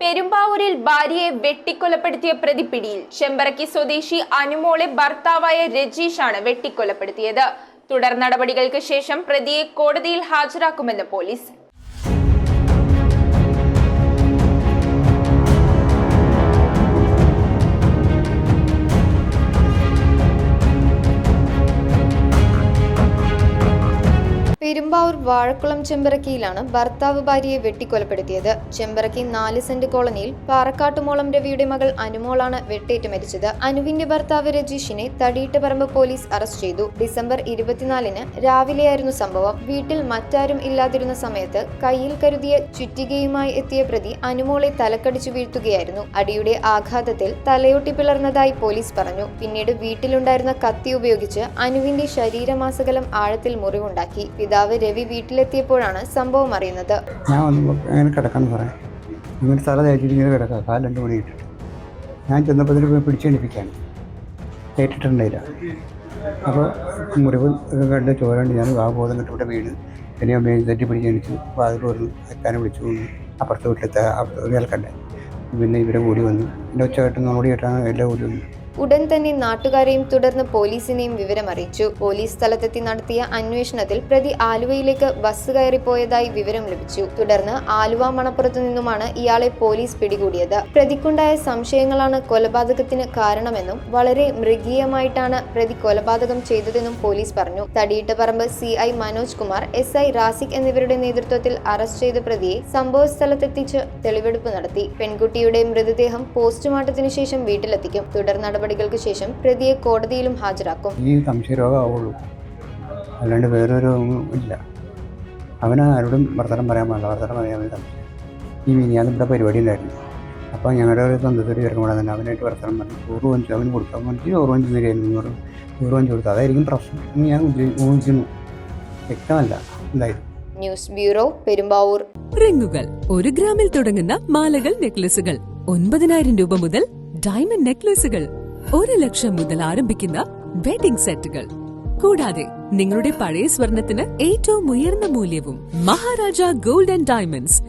പെരുമ്പാവൂരിൽ ഭാര്യയെ വെട്ടിക്കൊലപ്പെടുത്തിയ പ്രതി പിടിയിൽ. ചെമ്പറക്കി സ്വദേശി അനുമോളെ ഭർത്താവായ രജീഷാണ് വെട്ടിക്കൊലപ്പെടുത്തിയത്. തുടർ നടപടികൾക്ക് ശേഷം പ്രതിയെ കോടതിയിൽ ഹാജരാക്കുമെന്ന് പോലീസ്. പെരുമ്പാവൂർ വാഴക്കുളം ചെമ്പറക്കിയിലാണ് ഭർത്താവ് ഭാര്യയെ വെട്ടിക്കൊലപ്പെടുത്തിയത്. ചെമ്പറക്കി 4 സെന്റ് കോളനിയിൽ പാറക്കാട്ടുമോളം രവിയുടെ മകൾ അനുമോളാണ് വെട്ടേറ്റ് മരിച്ചത്. അനുവിന്റെ ഭർത്താവ് രജീഷിനെ തടിയിട്ടപറമ്പ് പോലീസ് അറസ്റ്റ് ചെയ്തു. ഡിസംബർ 24-ന് രാവിലെയായിരുന്നു സംഭവം. വീട്ടിൽ മറ്റാരും ഇല്ലാതിരുന്ന സമയത്ത് കയ്യിൽ കരുതിയ ചുറ്റികയുമായി എത്തിയ പ്രതി അനുമോളെ തലക്കടിച്ചു വീഴ്ത്തുകയായിരുന്നു. അടിയുടെ ആഘാതത്തിൽ തലയോട്ടി പിളർന്നതായി പോലീസ് പറഞ്ഞു. പിന്നീട് വീട്ടിലുണ്ടായിരുന്ന കത്തി ഉപയോഗിച്ച് അനുവിന്റെ ശരീരമാസകലം ആഴത്തിൽ മുറിവുണ്ടാക്കി. പിതാവ് രവി വീട്ടിലെത്തിയപ്പോഴാണ് സംഭവം അറിയുന്നത്. ഞാൻ അങ്ങനെ കിടക്കാന്ന് പറയാം, ഇങ്ങനെ തല തേച്ചിട്ട് ഇങ്ങനെ കിടക്കാം, കാല് 2 മണി ഇട്ടിട്ട്. ഞാൻ ചെന്നപ്പോൾ പോയി പിടിച്ചെണിപ്പിക്കാണ്, തേറ്റിട്ടുണ്ടായില്ല. അപ്പോൾ മുറിവ് കണ്ട് ചോരാണ്ട് ഞാൻ ബോധം കിട്ടി ഇവിടെ വീണ്. പിന്നെ അമ്മയെ തെറ്റി പിടിച്ചെണിച്ചു. അപ്പോൾ അതിൽ വന്നു എത്താനും വിളിച്ചു വന്നു. അപ്പുറത്തെ വീട്ടിലത്തെ ഒരാൾക്കണ്ടേ, പിന്നെ ഇവരെ കൂടി വന്നു. പിന്നെ ഉച്ചയായിട്ട് നോടിയായിട്ടാണ് എല്ലാം കൂടി വന്നു. ഉടൻ തന്നെ നാട്ടുകാരെയും തുടർന്ന് പോലീസിനെയും വിവരമറിയിച്ചു. പോലീസ് സ്ഥലത്തെത്തി നടത്തിയ അന്വേഷണത്തിൽ പ്രതി ആലുവയിലേക്ക് ബസ് കയറിപ്പോയതായി വിവരം ലഭിച്ചു. തുടർന്ന് ആലുവ മണപ്പുറത്തു നിന്നുമാണ് ഇയാളെ പോലീസ് പിടികൂടിയത്. പ്രതിക്കുണ്ടായ സംശയങ്ങളാണ് കൊലപാതകത്തിന് കാരണമെന്നും വളരെ മൃഗീയമായിട്ടാണ് പ്രതി കൊലപാതകം ചെയ്തതെന്നും പോലീസ് പറഞ്ഞു. തടിയിട്ടപറമ്പ് CI മനോജ് കുമാർ, SI റാസിക് എന്നിവരുടെ നേതൃത്വത്തിൽ അറസ്റ്റ് ചെയ്ത പ്രതിയെ സംഭവ സ്ഥലത്തെത്തിച്ച് തെളിവെടുപ്പ് നടത്തി. പെൺകുട്ടിയുടെ മൃതദേഹം പോസ്റ്റ്മോർട്ടത്തിനു ശേഷം വീട്ടിലെത്തിക്കും. തുടർ നടപടികൾക്ക് ശേഷം പ്രതിയെ കോടതിയിലും ഹാജരാക്കും. ഈ സംശയരോഗമാവുള്ളൂ, അല്ലാണ്ട് വേറൊരു ഇല്ല. അവന് ആരോടും വർത്തമാനം പറയാൻ പാടില്ല. വർത്തമാനം പറയാൻ സംശയം. ഈ മിനിയാന്ന് ഇവിടെ പരിപാടി ഉണ്ടായിരുന്നു. അപ്പോൾ ഞങ്ങളുടെ ഒരു സ്വന്തത്തിൽ ചേർക്കുമ്പോൾ തന്നെ അവനായിട്ട് വർത്തമാനം പറഞ്ഞു. 100 വാങ്ങിച്ചു അവന് കൊടുക്കാൻ വേണ്ടി 100 വാങ്ങിച്ചു തരികയായിരുന്നു. 100 വാങ്ങിച്ചു കൊടുത്തു. അതായിരിക്കും പ്രശ്നം എന്ന് ഞാൻ ഊഹിക്കുന്നു. വ്യക്തമല്ല എന്തായാലും. News bureau, Perumbavoor. റിങ്ങുകൾ 1 ഗ്രാമിൽ തുടങ്ങുന്ന മാലകൾ, നെക്ലസുകൾ 9,000 രൂപ മുതൽ ഡയമണ്ട് നെക്ലസുകൾ 1 ലക്ഷം മുതൽ ആരംഭിക്കുന്ന വെഡിംഗ് സെറ്റുകൾ. കൂടാതെ നിങ്ങളുടെ പഴയ സ്വർണത്തിന് ഏറ്റവും ഉയർന്ന മൂല്യവും. Maharaja gold and diamonds,